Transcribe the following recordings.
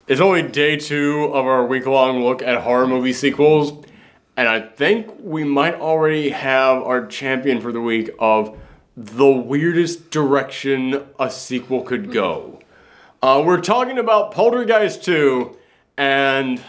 It's only day 2 of our week-long look at horror movie sequels, and I think we might already have our champion for the week of the weirdest direction a sequel could go. We're talking about Poltergeist 2, and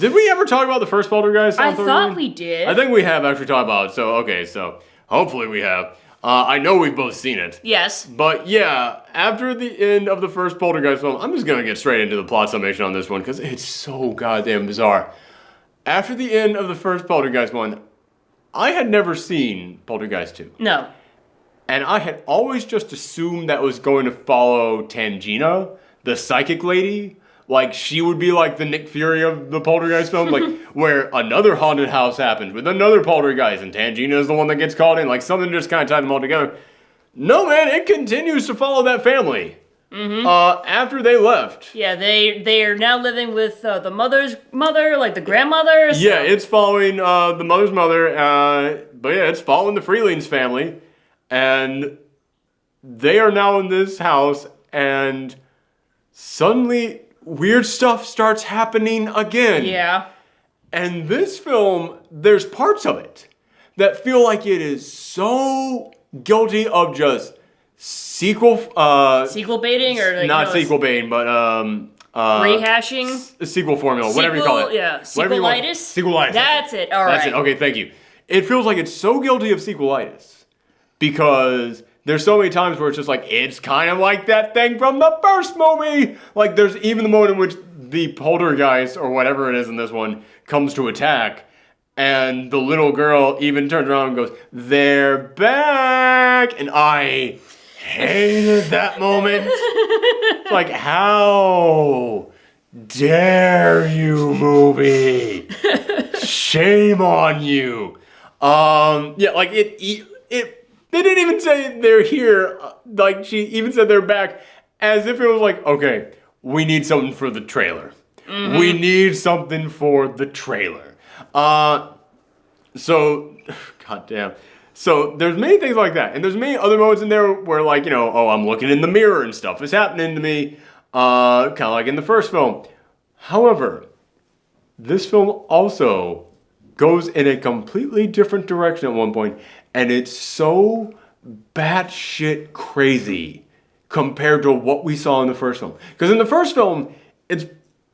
did we ever talk about the first Poltergeist? I thought we did. I think we have actually talked about it, so hopefully we have. I know we've both seen it. Yes. But yeah, after the end of the first Poltergeist film, I'm just gonna get straight into the plot summation on this one because it's so goddamn bizarre. After the end of the first Poltergeist one, I had never seen Poltergeist 2. No. And I had always just assumed that was going to follow Tangina, the psychic lady. Like, she would be like the Nick Fury of the Poltergeist film, like, where another haunted house happens with another poltergeist, and Tangina is the one that gets caught in, like, something just kind of tied them all together. No, man, it continues to follow that family. After they left. Yeah, they are now living with the mother's mother, like the grandmother. So. Yeah, it's following the mother's mother, but yeah, it's following the Freelings family, and they are now in this house, and suddenly weird stuff starts happening again. Yeah. And this film, there's parts of it that feel like it is so guilty of just sequel baiting, or like, not sequel baiting, but rehashing, sequel formula, whatever you call it. Yeah, sequelitis. Sequelitis. That's it. All right. That's it. Okay, thank you. It feels like it's so guilty of sequelitis because there's so many times where it's just like, it's kind of like that thing from the first movie. Like, there's even the moment in which the poltergeist, or whatever it is in this one, comes to attack, and the little girl even turns around and goes, "They're back!" And I hated that moment. Like, how dare you, movie? Shame on you. Yeah, like, they didn't even say they're here. Like, she even said they're back as if it was like, okay, we need something for the trailer. We need something for the trailer. So, goddamn. So, there's many things like that. And there's many other moments in there where, like, you know, oh, I'm looking in the mirror and stuff is happening to me. Kind of like in the first film. However, this film also goes in a completely different direction at one point, and it's so batshit crazy compared to what we saw in the first film. Because in the first film, it's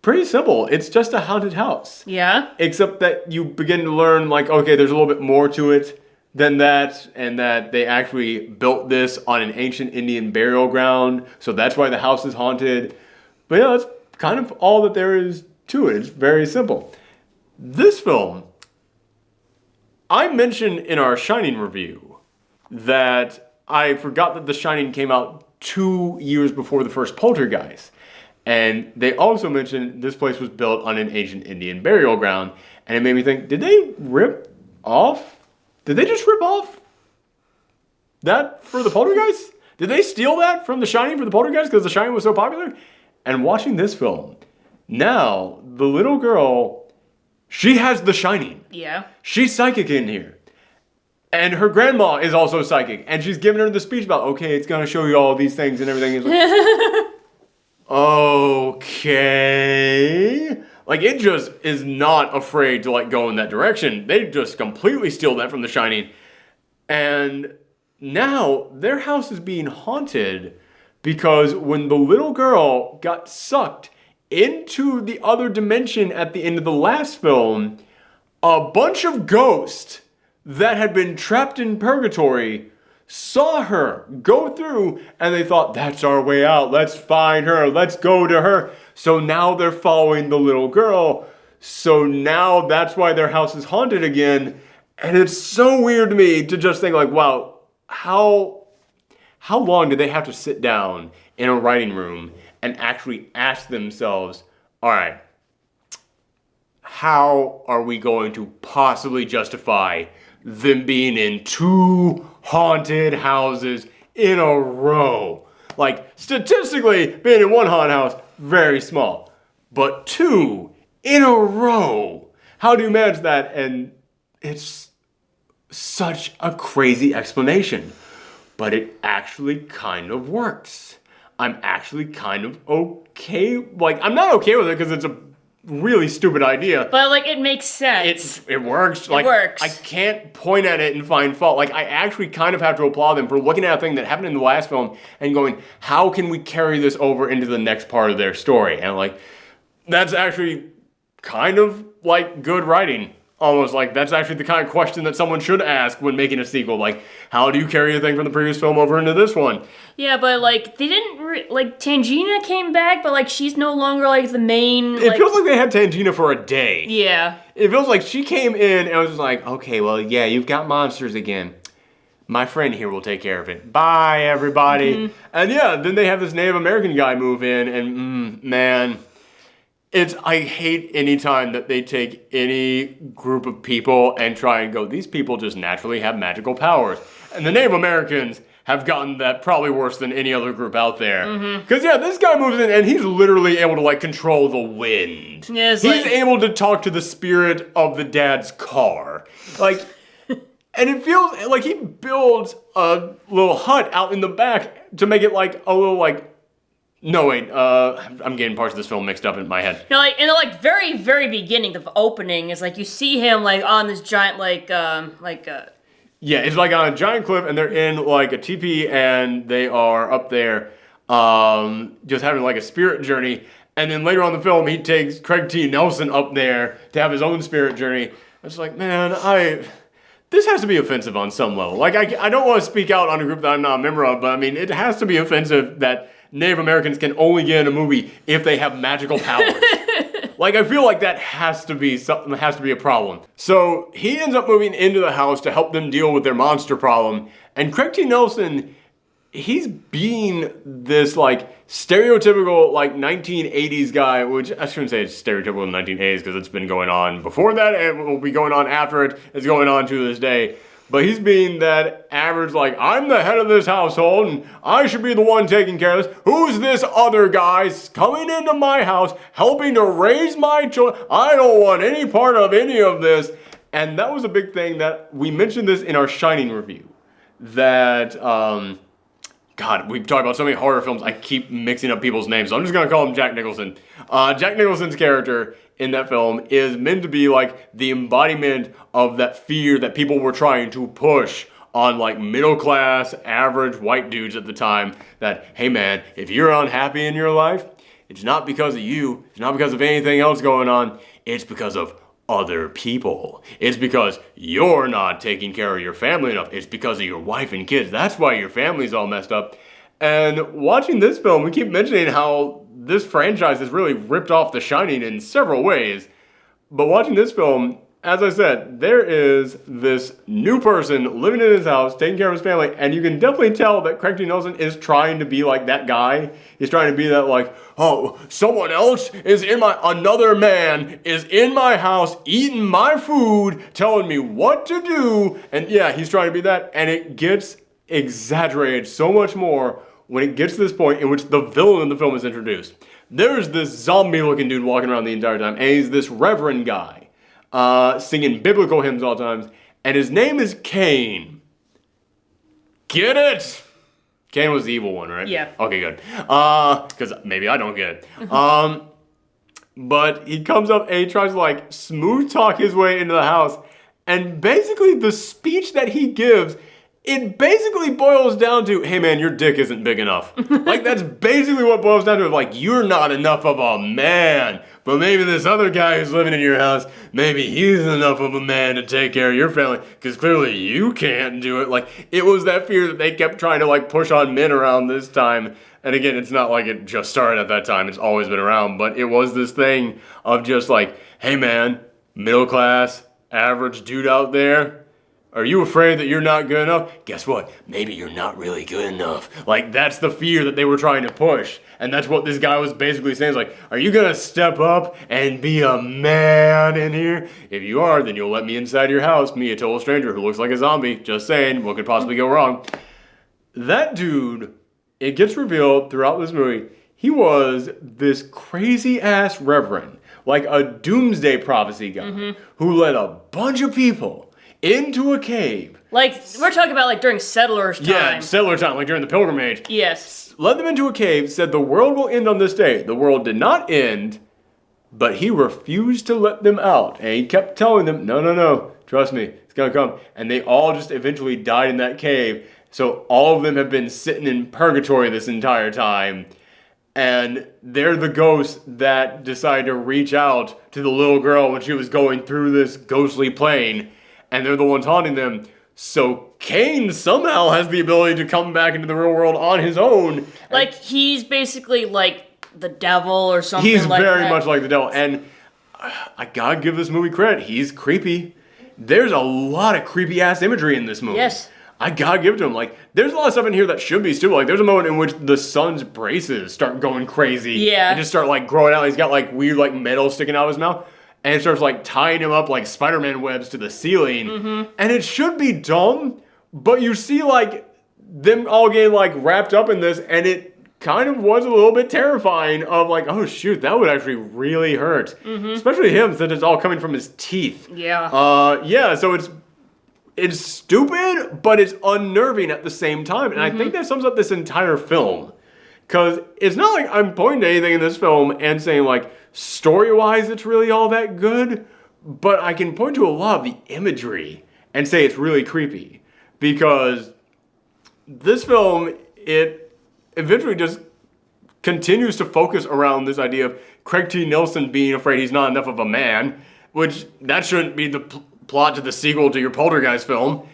pretty simple. It's just a haunted house. Yeah. Except that you begin to learn, like, okay, there's a little bit more to it than that, and that they actually built this on an ancient Indian burial ground, so that's why the house is haunted. But yeah, that's kind of all that there is to it. It's very simple. This film, I mentioned in our Shining review that I forgot that The Shining came out 2 years before the first Poltergeist. And they also mentioned this place was built on an ancient Indian burial ground. And it made me think, did they rip off? Did they just rip off that for the Poltergeist? Did they steal that from The Shining for the Poltergeist because The Shining was so popular? And watching this film, now the little girl, she has The Shining. Yeah. She's psychic in here. And her grandma is also psychic. And she's giving her the speech about, okay, it's going to show you all these things and everything. It's like, okay. Like, it just is not afraid to, like, go in that direction. They just completely steal that from The Shining. And now their house is being haunted because when the little girl got sucked into the other dimension at the end of the last film, a bunch of ghosts that had been trapped in purgatory saw her go through, and they thought, that's our way out. Let's find her. Let's go to her. So now they're following the little girl. So now that's why their house is haunted again. And it's so weird to me to just think, like, wow, how long did they have to sit down in a writing room and actually ask themselves, all right, how are we going to possibly justify them being in 2 haunted houses in a row? Like, statistically, being in 1 haunted house, very small. But 2 in a row. How do you manage that? And it's such a crazy explanation. But it actually kind of works. I'm actually kind of okay. Like, I'm not okay with it because it's a really stupid idea. But, like, it makes sense. It works. It works. I can't point at it and find fault. Like, I actually kind of have to applaud them for looking at a thing that happened in the last film and going, how can we carry this over into the next part of their story? And, like, that's actually kind of, like, good writing. Almost like that's actually the kind of question that someone should ask when making a sequel. Like, how do you carry a thing from the previous film over into this one? Yeah, but, like, they didn't, like, Tangina came back, but, like, she's no longer, like, the main, It feels like they had Tangina for a day. Yeah. It feels like she came in and was just like, okay, well, yeah, you've got monsters again. My friend here will take care of it. Bye, everybody. Mm-hmm. And yeah, then they have this Native American guy move in, and man, I hate any time that they take any group of people and try and go, these people just naturally have magical powers. And the Native Americans have gotten that probably worse than any other group out there. Because, yeah, this guy moves in and he's literally able to, like, control the wind. Yeah, he's like... able to talk to the spirit of the dad's car. Like, and it feels like he builds a little hut out in the back to make it, like, a little, like, no, wait, I'm getting parts of this film mixed up in my head. No, like, in the, like, very, very beginning, the opening is, like, you see him, like, on this giant, Yeah, it's, like, on a giant cliff, and they're in, like, a teepee, and they are up there, just having, like, a spirit journey, and then later on in the film, he takes Craig T. Nelson up there to have his own spirit journey. It's like, man, this has to be offensive on some level. Like, I don't want to speak out on a group that I'm not a member of, but, I mean, it has to be offensive that Native Americans can only get in a movie if they have magical powers. Like, I feel like that has to be something that has to be a problem. So he ends up moving into the house to help them deal with their monster problem. And Craig T. Nelson, he's being this, like, stereotypical, like, 1980s guy, which I shouldn't say it's stereotypical in the 1980s because it's been going on before that and it will be going on after it. It's going on to this day. But he's being that average, like, I'm the head of this household, and I should be the one taking care of this. Who's this other guy coming into my house, helping to raise my children? I don't want any part of any of this. And that was a big thing that we mentioned this in our Shining review. That, God, we've talked about so many horror films, I keep mixing up people's names, so I'm just going to call him Jack Nicholson. Jack Nicholson's character in that film is meant to be like the embodiment of that fear that people were trying to push on like middle class, average white dudes at the time. That, hey man, if you're unhappy in your life, it's not because of you, it's not because of anything else going on, it's because of other people. It's because you're not taking care of your family enough. It's because of your wife and kids. That's why your family's all messed up. And watching this film, we keep mentioning how this franchise has really ripped off The Shining in several ways. But watching this film, as I said, there is this new person living in his house, taking care of his family, and you can definitely tell that Craig T. Nelson is trying to be like that guy. He's trying to be that like, oh, someone else is another man is in my house, eating my food, telling me what to do. And yeah, he's trying to be that, and it gets exaggerated so much more when it gets to this point in which the villain in the film is introduced. There's this zombie-looking dude walking around the entire time, and he's this reverend guy, singing biblical hymns all the time, and his name is Kane. Get it? Kane was the evil one, right? Yeah. Okay, good. Because maybe I don't get it. But he comes up and he tries to like smooth talk his way into the house, and basically the speech that he gives, it basically boils down to, hey man, your dick isn't big enough. Like, that's basically what it boils down to. Like, you're not enough of a man. But maybe this other guy who's living in your house, maybe he's enough of a man to take care of your family. Because clearly you can't do it. Like, it was that fear that they kept trying to, like, push on men around this time. And again, it's not like it just started at that time. It's always been around. But it was this thing of just like, hey man, middle class, average dude out there, are you afraid that you're not good enough? Guess what? Maybe you're not really good enough. Like, that's the fear that they were trying to push. And that's what this guy was basically saying. It's like, are you going to step up and be a man in here? If you are, then you'll let me inside your house. Me, a total stranger who looks like a zombie. Just saying, what could possibly go wrong? That dude, it gets revealed throughout this movie, he was this crazy-ass reverend. Like a doomsday prophecy guy who led a bunch of people into a cave. Like, we're talking about, like, during settlers' time. Yeah, settler time, like during the Pilgrim Age. Yes. Led them into a cave, said the world will end on this day. The world did not end, but he refused to let them out. And he kept telling them, no, trust me, it's gonna come. And they all just eventually died in that cave. So all of them have been sitting in purgatory this entire time. And they're the ghosts that decided to reach out to the little girl when she was going through this ghostly plane. And they're the ones haunting them. So Kane somehow has the ability to come back into the real world on his own. Like, he's basically like the devil or something He's like that. very much like the devil. And I gotta give this movie credit. He's creepy. There's a lot of creepy ass imagery in this movie. Yes. I gotta give it to him. Like, there's a lot of stuff in here that should be stupid. Like, there's a moment in which the son's braces start going crazy. Yeah. And just start, like, growing out. He's got, like, weird, like, metal sticking out of his mouth. And it starts, like, tying him up like Spider-Man webs to the ceiling. Mm-hmm. And it should be dumb, but you see, like, them all getting, like, wrapped up in this, and it kind of was a little bit terrifying of, like, oh, shoot, that would actually really hurt. Mm-hmm. Especially him, since it's all coming from his teeth. Yeah. Yeah, so it's stupid, but it's unnerving at the same time. And I think that sums up this entire film. Because it's not like I'm pointing to anything in this film and saying, like, story-wise it's really all that good. But I can point to a lot of the imagery and say it's really creepy. Because this film, it eventually just continues to focus around this idea of Craig T. Nelson being afraid he's not enough of a man. Which, that shouldn't be the plot to the sequel to your Poltergeist film.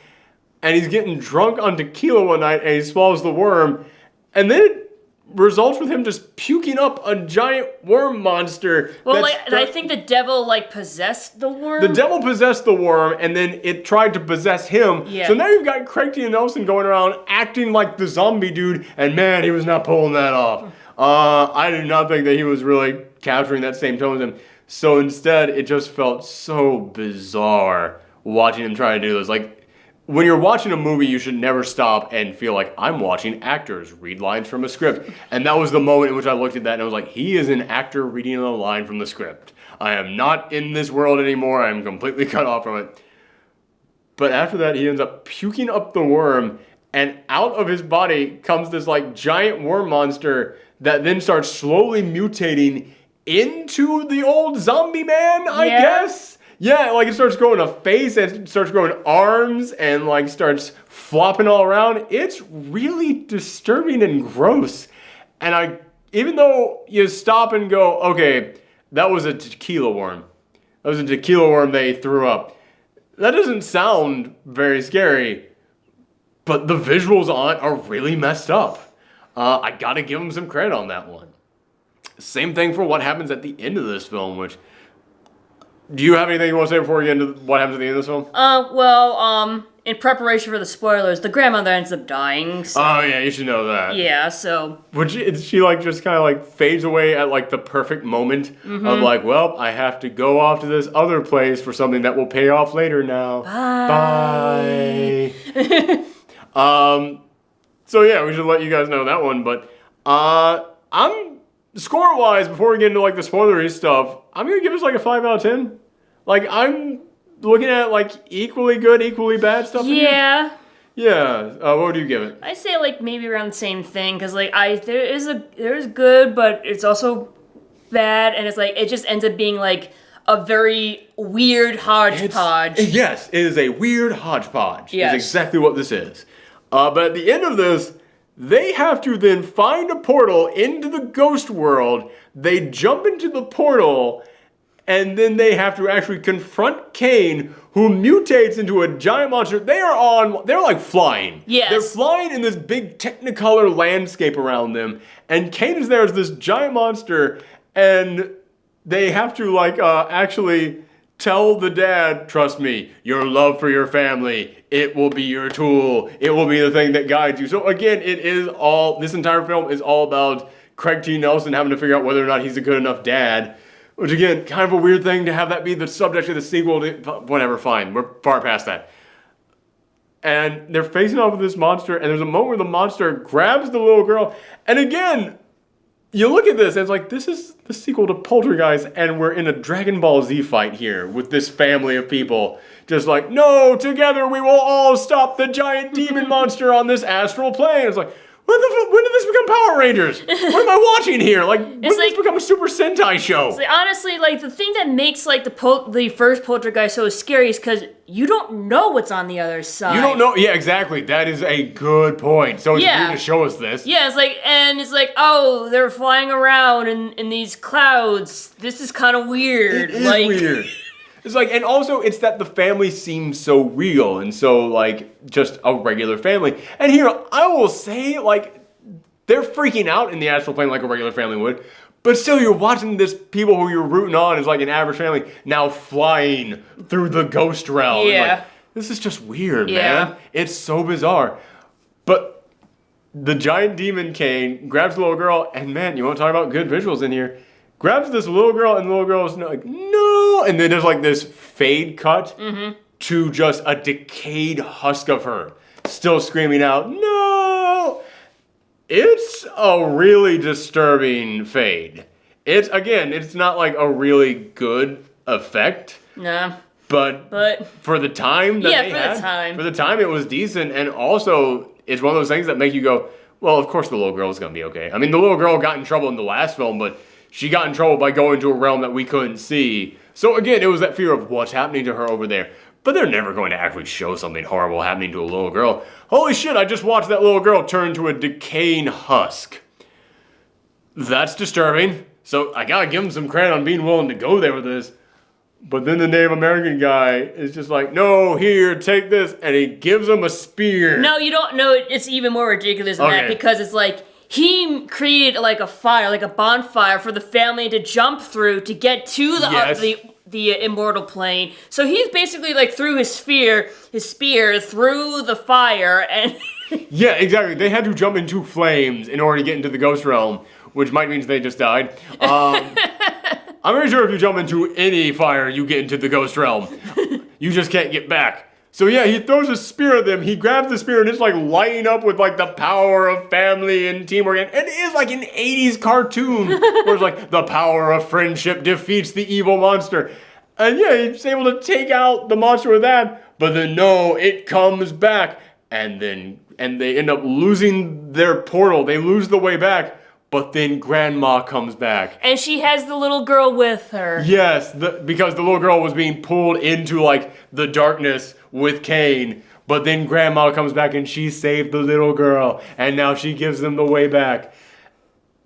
And he's getting drunk on tequila one night and he swallows the worm. And then it results with him just puking up a giant worm monster. Well, like, and I think the devil, like, possessed the worm. The devil possessed the worm and then it tried to possess him. Yeah. So now you've got Craig T. Nelson going around acting like the zombie dude. And man, he was not pulling that off. I did not think that he was really capturing that same tone as him. So instead, it just felt so bizarre watching him try to do this. Like, when you're watching a movie, you should never stop and feel like, I'm watching actors read lines from a script. And that was the moment in which I looked at that and I was like, he is an actor reading a line from the script. I am not in this world anymore. I am completely cut off from it. But after that, he ends up puking up the worm, and out of his body comes this, like, giant worm monster that then starts slowly mutating into the old zombie man, I guess? Yeah, like it starts growing a face and it starts growing arms and like starts flopping all around. It's really disturbing and gross. And even though you stop and go, okay, that was a tequila worm. That was a tequila worm they threw up. That doesn't sound very scary, but the visuals on it are really messed up. I gotta give them some credit on that one. Same thing for what happens at the end of this film, which... Do you have anything you want to say before we get into what happens at the end of this film? In preparation for the spoilers, the grandmother ends up dying. So, oh, yeah, you should know that. yeah, so... Which she like, just kind of, like, fades away at, like, the perfect moment of, like, well, I have to go off to this other place for something that will pay off later now. Bye. Bye. So, yeah, we should let you guys know that one, but, I'm... Score-wise, before we get into, like, the spoilery stuff, I'm going to give this, like, a 5 out of 10. Like, I'm looking at, like, equally good, equally bad stuff. Yeah. Yeah. What would you give it? I say, like, maybe around the same thing, because, like, there's good, but it's also bad, and it's, like, it just ends up being, like, a very weird hodgepodge. Yes, it is a weird hodgepodge. Yes. Is exactly what this is. But at the end of this... They have to then find a portal into the ghost world. They jump into the portal, and then they have to actually confront Kane, who mutates into a giant monster. They're like flying. Yes. They're flying in this big Technicolor landscape around them, and Kane is there as this giant monster, and they have to, like, actually... Tell the dad, trust me, your love for your family, it will be your tool. It will be the thing that guides you. So again, this entire film is all about Craig T. Nelson having to figure out whether or not he's a good enough dad. Which again, kind of a weird thing to have that be the subject of the sequel. Whatever, fine, we're far past that. And they're facing off with this monster, and there's a moment where the monster grabs the little girl. And again, you look at this and it's like, this is the sequel to Poltergeist, and we're in a Dragon Ball Z fight here with this family of people. Just like, no, together we will all stop the giant demon monster on this astral plane. It's like, when did this become Power Rangers? What am I watching here? Like, when did this become a Super Sentai show? Like, honestly, like, the thing that makes, like, the first Poltergeist so scary is because you don't know what's on the other side. You don't know? Yeah, exactly. That is a good point. So it's weird to show us this. Yeah, it's like, oh, they're flying around in these clouds. This is kind of weird. It is weird. It's like, and also it's that the family seems so real and so, like, just a regular family. And here, I will say, like, they're freaking out in the astral plane like a regular family would. But still, you're watching this people who you're rooting on as, like, an average family now flying through the ghost realm. Yeah. Like, this is just weird, man. It's so bizarre. But the giant demon Kane grabs the little girl, and man, you want to talk about good visuals in here. Grabs this little girl, and the little girl is like, no! And then there's like this fade cut to just a decayed husk of her, still screaming out, no! It's a really disturbing fade. It's not like a really good effect. No. But for the time for the time it was decent, and also it's one of those things that make you go, well, of course the little girl's gonna be okay. I mean, the little girl got in trouble in the last film, but she got in trouble by going to a realm that we couldn't see. So again, it was that fear of what's happening to her over there. But they're never going to actually show something horrible happening to a little girl. Holy shit, I just watched that little girl turn to a decaying husk. That's disturbing. So I gotta give him some credit on being willing to go there with this. But then the Native American guy is just like, no, here, take this. And he gives him a spear. No, you don't know. It's even more ridiculous than that, because it's like, he created like a fire, like a bonfire for the family to jump through to get to the immortal plane. So he's basically like threw his spear through the fire, and yeah, exactly. They had to jump into flames in order to get into the ghost realm, which might mean they just died. I'm pretty sure if you jump into any fire, you get into the ghost realm. You just can't get back. So yeah, he throws a spear at them, he grabs the spear, and it's like lighting up with like the power of family and teamwork. And it is like an 80s cartoon, where it's like, the power of friendship defeats the evil monster. And yeah, he's able to take out the monster with that, but then no, it comes back. And they end up losing their portal, they lose the way back. But then Grandma comes back. And she has the little girl with her. Yes, because the little girl was being pulled into, like, the darkness with Kane. But then Grandma comes back and she saved the little girl. And now she gives them the way back.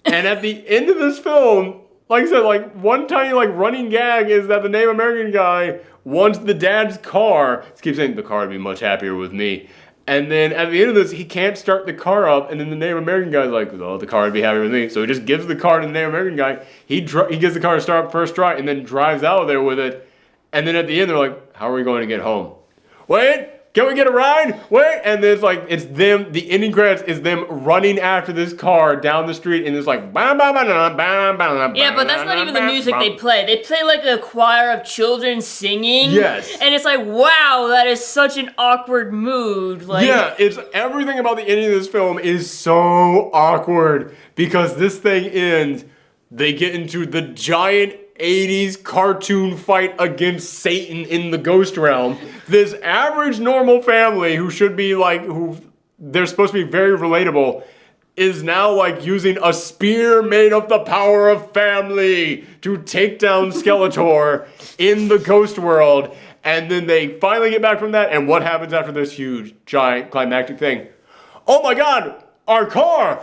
And at the end of this film, like I said, like, one tiny, like, running gag is that the Native American guy wants the dad's car. He keeps saying, the car would be much happier with me. And then at the end of this, he can't start the car up, and then the Native American guy's like, well, the car would be happy with me. So he just gives the car to the Native American guy. He gives the car to start up first try, and then drives out of there with it. And then at the end, they're like, how are we going to get home? Wait, can we get a ride? Wait, and then it's them, the ending credits is them running after this car down the street, and it's like, bam, bam, bam, bam, bam, bam. Yeah, but that's not even the music they play. They play like a choir of children singing. Yes. And it's like, wow, that is such an awkward mood. Like, yeah, it's everything about the ending of this film is so awkward, because this thing ends, they get into the giant 80s cartoon fight against Satan in the ghost realm. This average normal family who should be like, they're supposed to be very relatable, is now like using a spear made of the power of family to take down Skeletor in the ghost world. And then they finally get back from that, and what happens after this huge, giant, climactic thing? Oh my god! Our car!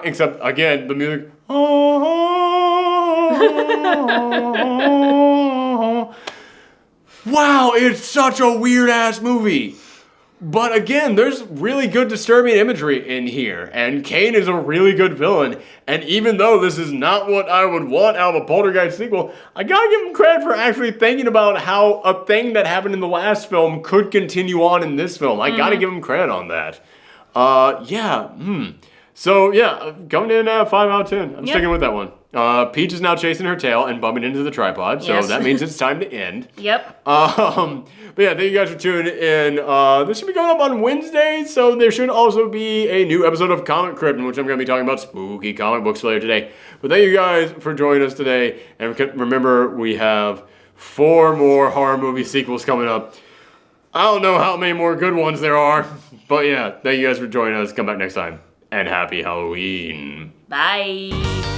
Except, again, the music. Wow, it's such a weird-ass movie. But again, there's really good disturbing imagery in here, and Kane is a really good villain, and even though this is not what I would want out of a Poltergeist sequel, I gotta give him credit for actually thinking about how a thing that happened in the last film could continue on in this film. I gotta give him credit on that. So yeah, coming in 5 out of 10. I'm sticking with that one. Peach is now chasing her tail and bumping into the tripod, so that means it's time to end. Yep. But yeah, thank you guys for tuning in. This should be going up on Wednesday, so there should also be a new episode of Comic Crypt, in which I'm going to be talking about spooky comic books later today. But thank you guys for joining us today, and remember, we have 4 more horror movie sequels coming up. I don't know how many more good ones there are, but yeah, thank you guys for joining us. Come back next time, and happy Halloween. Bye.